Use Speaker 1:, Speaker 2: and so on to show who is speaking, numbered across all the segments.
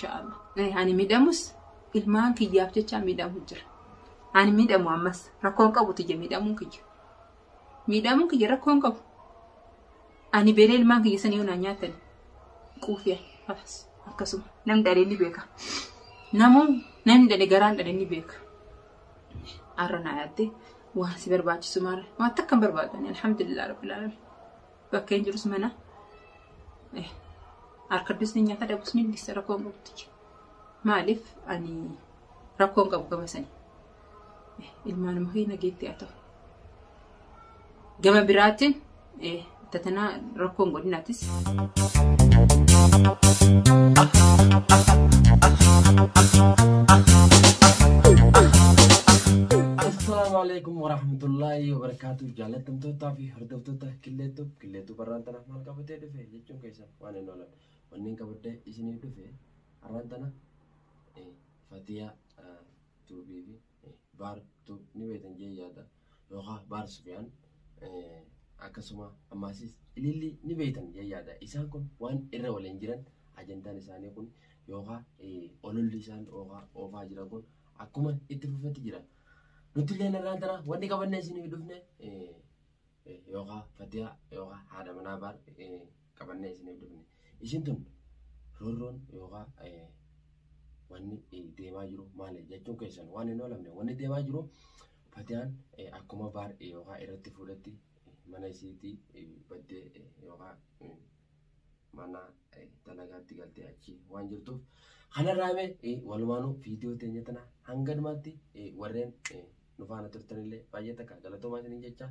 Speaker 1: inshallah. Ani midhamus ilmaan kiyyaaf jecha midhamu jira. Ani midhamu ammas rakkoon qabu tije midhamuun kiyya. Midhamuun kiyya rakkoon qabu. Ani beela ilmaan kiyya sanii yoo nyaatan quufiya akkasuma namni dhalee ni beeka. Namni dhalee garaan dhalee ni beeka. Arra naa yaaddee waan si barbaachisu maara. Waan takka hin barbaadani alhamdulillah rabbil alamin. Bakka hin jirus mana. Harka dusni nyaata dhabus ni lisa rakkoon qabu tije. Maaliif ani rakkoon qabu gama sanii. Ilmaan muhii nageetti haa ta'u. Gama biraatiin tatanaa rakkoon godinaatis.
Speaker 2: Assalamualaikum warahmatullahi wabarakatuh. Jaalatamtootaa fi hordoftoota Killeetu barraan tana maal qabatee dhufe jechuun keessan waan hin oolan wanni qabadde isiniif dhufe har'aan tana Fatiyaa tuubii fi baar tuub ni beektan jee yaada yookaan baar Sufiyaan akkasuma ammaasis ililli ni beektan jee yaada. Isaan kun waan irra waliin jiran ajandaan isaanii kun yookaan ololli isaan oofaa jiran kun akkuma itti fufatti jira. Nuti illee har'aan tana wanni qabannee isiniif dhufne yookaan Fatiyaa yookaan haadha manaa baar qabannee isiniif dhufne. Isin tun roorroon yookaan wanni deemaa jiru maali jechuun keessan waan hin oolamne wanni deemaa jiru Fatiyaan akkuma baar yookaan irratti fuudhatti mana isiitii baddee yookaan mana dalagaatti galtee achi waan jirtuuf kanarraame walumaanuu viidiyoo teenya tana hanga dhumaatti warreen nu faana turtanillee baay'ee takka galatoomaa isiniin jecha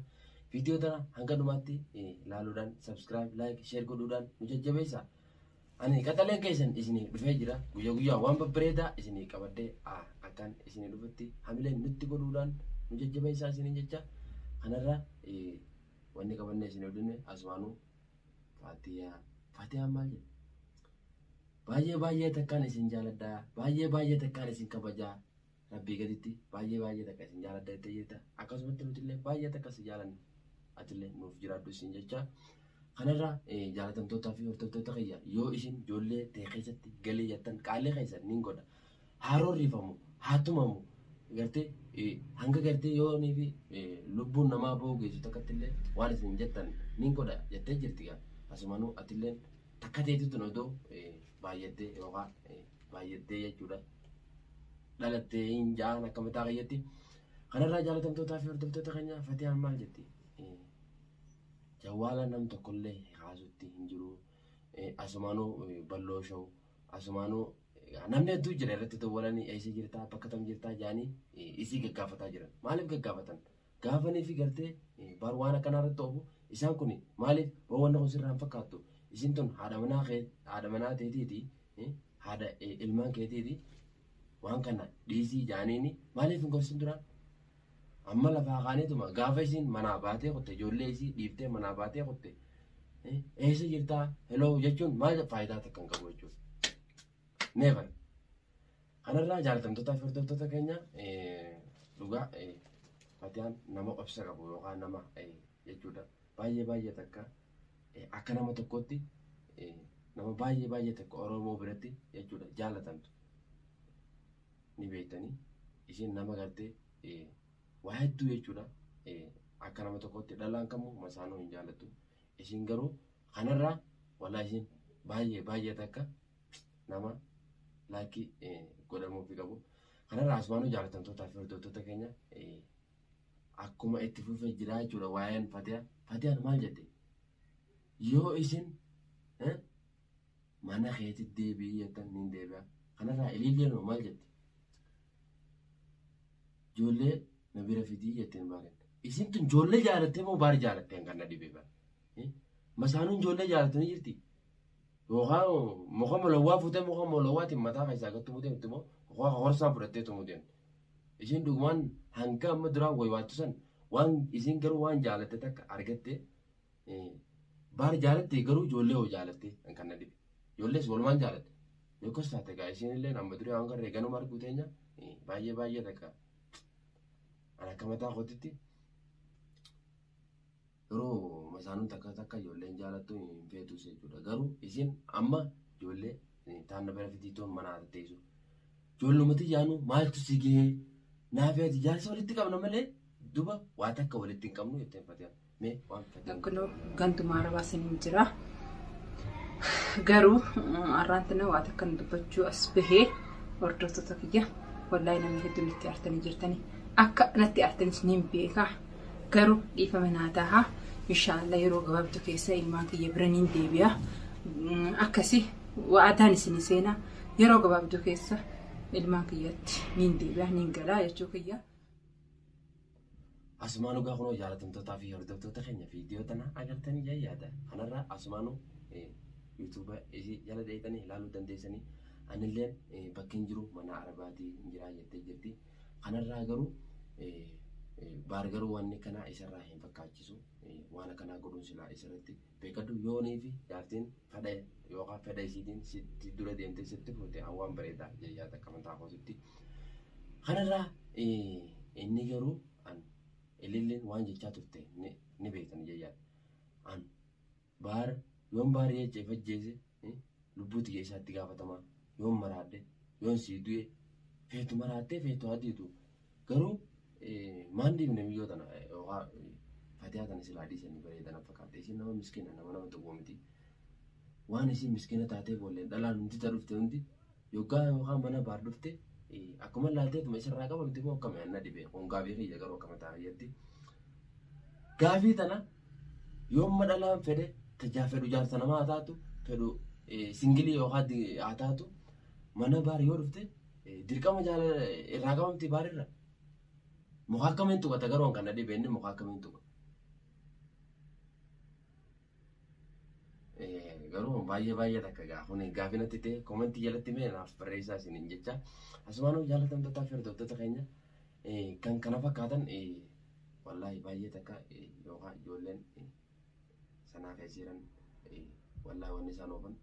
Speaker 2: viidiyoo tana hanga dhumaatti ilaaluudhaan subscribe like share godhuudhaan nu jajjabeessaa. Ani qaxaleen keessan isinii dhufee jira guyyaa waan babbareedaa isinii qabadee akkan isinii dhufutti hamileen nutti godhuudhaan nu jajjabeessaa isiniin jecha kanarra wanni qabannee isinii dhufne asumaanuu Fatiyaan maal jedha baay'ee takkaan isin jaaladhaa baay'ee takkaan isin kabajaa rabbii gaditti baay'ee takka isin jaaladhaa itti jirta akkasumatti nuti illee baay'ee takka si jaalanne atillee nuuf jiraadhu isin jecha. Kanarra jaalatamtootaa fi hordoftoota kiyya yoo isin ijoollee ta'e keessatti galee jettan qaalee keessan niin godha haroorrifamu haatumamu gartee hanga gartee yoo nii fi lubbuun namaa ba'uu geessu takkatti illee waan isin jettan niin godha jettee jirti gaa asumanuu atilleen takka ta'eetu odoo baay'attee yookaan baay'attee jechuudha dhalattee hin ja'an akka mataa kiyyaatti. Kanarraa jaalatamtootaa fi hordoftoota keenya Fatiyaan maal jetti? Jawwaala nam tokkollee haasutti hin jiru asumaanuu balloo sha'u asumaanuu namni hedduu jira irratti dawwalanii eessa jirtaa bakka tam jirtaa jaanii isii gaggaafataa jiran. Maaliif gaggaafatan? Gaafanii fi gartee bar waan akkanaarratti oofu isaan kun maaliif wanna kun sirraan fakkaattu isin tun haadha manaa teetiiti haadha ilmaan keetiiti waan kana dhiisii jaaniini maaliif hin gorsin duraan? Amma lafaa kaaniituma gaafa isin manaa baatee qotte ijoollee isii dhiiftee manaa baatee qotte eessa jirtaa heloo jechuun maal faayidaa takka hin qabu jechuudha. Never. Kanarraa jaalatamtootaa fi hordoftoota keenya dhugaa Fatiyaan nama obsa qabu yookaan nama jechuudha baay'ee takka akka nama tokkotti nama baay'ee takka Oromoo biratti jechuudha jaalatamtu ni beektanii isin nama gartee waa hedduu jechuudha akka nama tokkotti dhalaan kamuu masaanuu hin jaalattu isin garuu kanarraa walaa isin baay'ee takka nama laakii godhamuufi qabu. Kanarraa asumaanuu jaalatamtootaa fi hordoftoota keenya akkuma itti fufee jira jechuudha waa'een Fatiyaan maal jette yoo isin mana keetti deebi'ii jettan niin deebi'a. Kanarraa ililleen maal jette ijoollee na bira fidii jetteen baaren isin tun ijoollee jaalattee moo baar jaalatteen kan na dhibee bara masaanuun ijoollee jaalattanii jirti yookaan muka molowwaa fuutee muka molowwaatiin mataa keessaa gattu muteen itti moo horsaan fudhatteetu muteen isin dhugumaan hanga amma duraan waywaattu san waan isin garuu waan jaalatte takka argatte baar jaalatte garuu ijoollee hoo jaalatte kan na dhibe ijoollees walumaan jaalatte yookas taate gaa isin illee amma duree waan garree ganuma arguu teenya baay'ee takka. Ana akka mataa kootitti yeroo masaanuun takka ijoolleen jaalattu hin feetus jechuudha. Garuu isin amma ijoollee taanna bira fitiitoon manaa teessu. Ijoollumatti yaanu maaltu si gahee naaf yaati jaarsa walitti qabna malee duba waa takka walitti hin qabnu jettee Fatiyaan. Mee waan Fatiyaan.
Speaker 1: Kunoo gantumaa rabaasanii jira. Garuu arraantina waa takka nu dubbachuu as bahee hordoftoota kiyya wallahi namni hedduun itti aartanii jirtanii akka natti aartanis niin beekaa. Garuu dhiifama naa ta'a. Inshaallah yeroo gabaabduu keessa ilmaan kiyya bira niin deebi'a. Akkasii waadaan isin seenaa yeroo gabaabduu keessa ilmaan kiyyatti niin deebi'a niin galaa jechuu kiyya.
Speaker 2: Asumaanuu gaafa jaalatamtootaa fi hordoftoota keenya viidiyoo tana agartanii yaada. Kanarraa asumaanuu YouTube isii jala dheeytanii ilaaluu dandeessanii anilleen bakki hin jiru mana arabaatii hin jiraa jettee jirti. Kanarraa garuu baargaruu wanni kanaa isarraa hin fakkaachisu waan kanaa godhuun silaa isarratti beekadhu yoonii fi jaartiin fedha yookaan fedha isiitiin sitti dura deemtee sitti fuute waan bareedaa jayyaata akka mataa kootitti. Kanarraa inni garuu ililleen waan jechaa turte ni beektan jayyaadha. Baar yoon baarii jechee fajjeese lubbuuti keessaatti gaafatamaa yoon maraadhe yoon sii du'e feetu maraattee feetu adiitu garuu maan diimne miyyoo tana yookaan Fatiyaa tana silaa dhiisanii bareedana fakkaate isin nama miskiina nama tokko miti waan isin miskiina taatee boolleen dhalaan hundi ta dhufte hundi yookaan mana baar dhufte akkuma laalteetuma isarraa qabamti moo akkama yanna dhibee hongaa beekiyya garuu akkama taa'eetti gaafii tana yoomma dhalaan fedhe tajaajila jaarsa namaa haa taatu fedhu singilii yookaan haa taatu mana baar yoo dhufte dirqama irraa qabamti baarirra muka akkamiin tuqata garuu kan dhibee inni muka akkamiin tuqa garuu baay'ee takka gaafuni gaafinatti ta'e koomentii jalatti mee naaf barreessaa isiniin jecha asumaanuu jaalatamtootaa fi hordoftoota keenya kan kana fakkaatan wallahi baay'ee takka yookaan ijoolleen sanaa keessiran wallahi wanni isaan oofan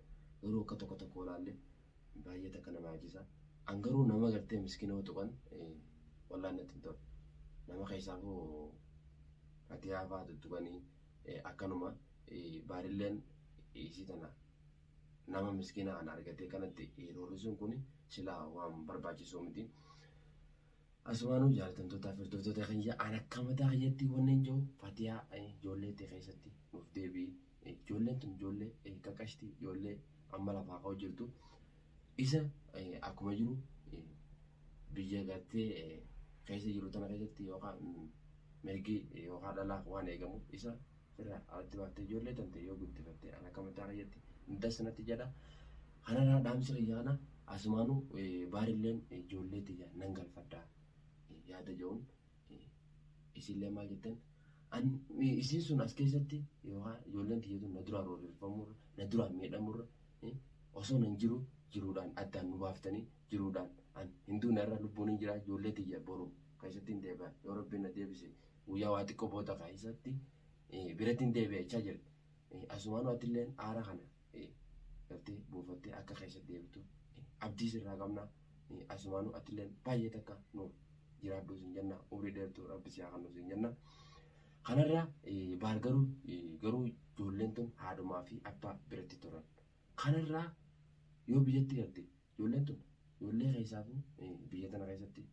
Speaker 2: garuu akka tokko ilaalle baay'ee takka nama ajisa an garuu nama gartee miskiina tuqan wallahi natti hin tolu nama keessaafuu Fatiyaa fa'aa tuttuqanii akkanuma baarilleen isii tana nama miskiina ana argatee kanatti roorisuun kun silaa waan barbaachisoo miti. Asumaanuu jaalatamtootaa fi hordoftoota keenya an akka mataa kiyyaatti wanneen jiru Fatiyaa ijoollee ta'e keessatti nuuf deebi'i. Ijoolleen tun ijoollee qaqashtii ijoollee amma lafaa ka'u jirtu isa akkuma jiru biyya gartee keessa jiru tana keessatti yookaan mirgi yookaan dhalaa waan eegamu isa irraa alatti baaftee ijoollee tante yoo guddifatte an akka mataa kiyyaatti indasanatti jedha. Kanarraa dhaamsa kiyyaana asumaanuu baarilleen ijoollee tiyya nan galfadhaa yaada jedhuun isillee maal jettan isiin sun as keessatti yookaan ijoolleen tiyyatu na duraan roorrifamurra na duraan miidhamurra osoo nan jiruudhaan addaan nu baaftanii jiruudhaan hinduun irra lubbuun hin jira ijoollee tiyya boru keessatti hin deebi'a yoo rabbiin na deebise guyyaa waa xiqqoo booda keessatti biratti hin deebi'a jechaa jirti. Asumaanuu atilleen aara kana gartee buufattee akka keessatti deebitu abdii sirraa qabna. Asumaanuu atilleen baay'ee takka nu jiraadhuu sin jenna umrii dheertuu rabbi siyaa kan nu sin jenna. Kanarraa baar garuu ijoolleen tun haadhumaa fi abbaa biratti turan. Kanarraa yoo biyyatti galte ijoolleen tun ijoollee keessaafuu biyya tana keessatti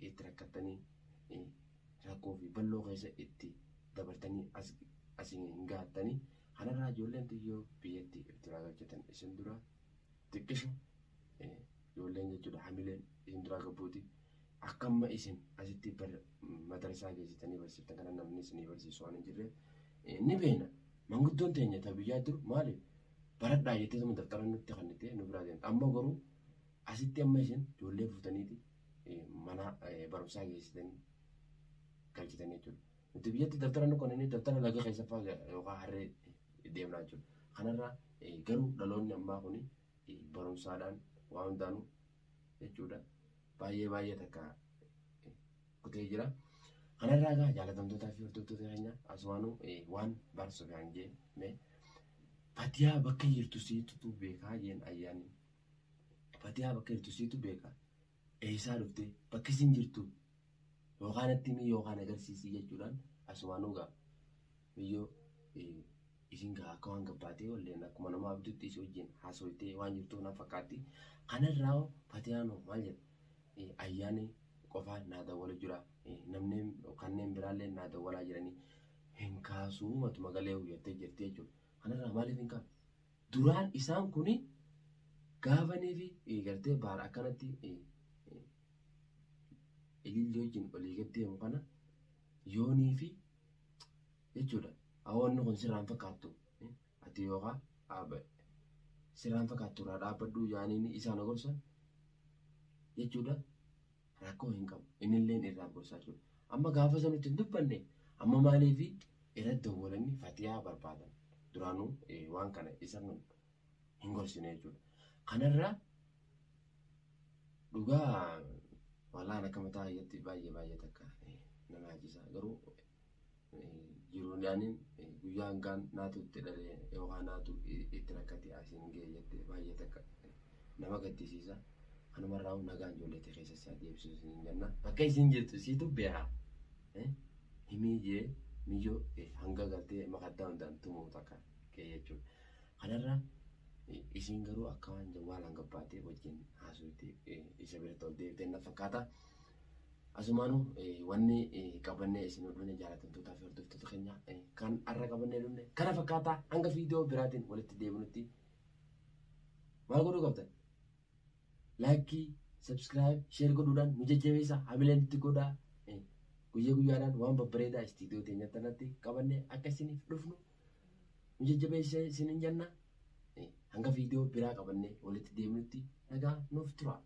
Speaker 2: itti rakkattanii rakkoo fi balloo keessa itti dabartanii asiin hin gahattanii kanarraa ijoolleen tun yoo biyyatti itti raagachatan isin dura xiqqishu ijoolleen jechuudha hamileen isin dura gabbuuti akkamma isin asitti madarsaa geessitanii barsiiftan kana namni isinii barsiisu waan hin jirre ni beena manguddoon teenya ta biyyaa jiru maaliif baradhaa jettee sama daftara nutti kannite nu biraa deemta ammoo garuu asitti amma isin ijoollee fuutaniiti mana barumsaa geessitanii galchitanii jechuudha. Nuti biyyatti daftara nu konnanii daftara laga keessa fa'aa yookaan harree deemnaa jechuudha. Kanarraa garuu dhaloonni ammaa kuni barumsaadhaan waa hundaanuu jechuudha. Baay'ee takka kutee jira. Kanarraa egaa jaalatamtootaa fi hordoftoota keenya asumaanuu waan barsuuf kan jenne Fatiyaa bakka jirtu siitu beekaa jeen ayyaani. Fatiyaa bakka jirtu siitu beekaa. Eessaa dhuftee bakka isin jirtu yookaan itti yookaan agarsiisii jechuudhaan asumaanuu gaa biyyoo isin gaa akka waan gabbaatee walleen akkuma namaa bitutti isii wajjin haasofitee waan jirtu na fakkaatti. Kanarraa Fatiyaanoo maal jedha ayyaani qofaan naa dawwala jira namni kanneen biraallee naa dawwalaa jiranii hin kaasuu matuma galee huyyattee jirti jechuudha. Kanarraa maaliif hin qabu? Duraan isaan kuni gaafanii fi gartee baara akkanatti ilillee wajjin olii gad deemu kana yoonii fi jechuudha. Hawaasni kun sirraan fakkaattu ati yookaan sirraan fakkaattu irraa dhaabbadhuu yaaniin isaan gorsan jechuudha. Rakkoo hin qabu innillee irraa gorsaa jechuudha. Amma gaafa sanutti hin dubbanne amma maaliif irratti dawwalanii Fatiyaa barbaadan duraanuu waan kana isa hin gorsine jechuudha. Kanarraa dhugaa walaan akka mataa iyyatti baay'ee takka nama ajisa garuu jiruun yaaniin guyyaa hangaan naatu itti dhalee yookaan naatu itti rakkate asiin ga'e jettee baay'ee takka nama gaddisiisa. Kanumarraa nagaan ijoollee keessa isaa deebisuus hin jenna. Akka isin jettu isiitu beekaa himii jee miyyoo hanga galtee maqaddaa hundaan tumuu takka kee jechuudha. Kanarraa isin garuu akka waan jawwaalaan gabbaatee wajjin haasofitee isa biratti ol deebitee na fakkaata. Asumaanuu wanni qabannee isin dhufne jaalatamtootaa fi hordoftoota keenya kan har'a qabannee dhufne kana fakkaata. Hanga viidiyoo biraatiin walitti deebinutti maal godhuu qabdan? Laayikii, sabskiraayib, sheer godhuudhaan nu jajjabeessa hamileen itti godhaa. Guyyaa guyyaadhaan waan babbareedaa istiidiyoo teenyatti kanatti qabannee akka isiniif dhufnu nu jajjabeessa isinin jenna. Hanga viidiyoo biraa qabannee walitti deebinutti nagaa nuuf tura.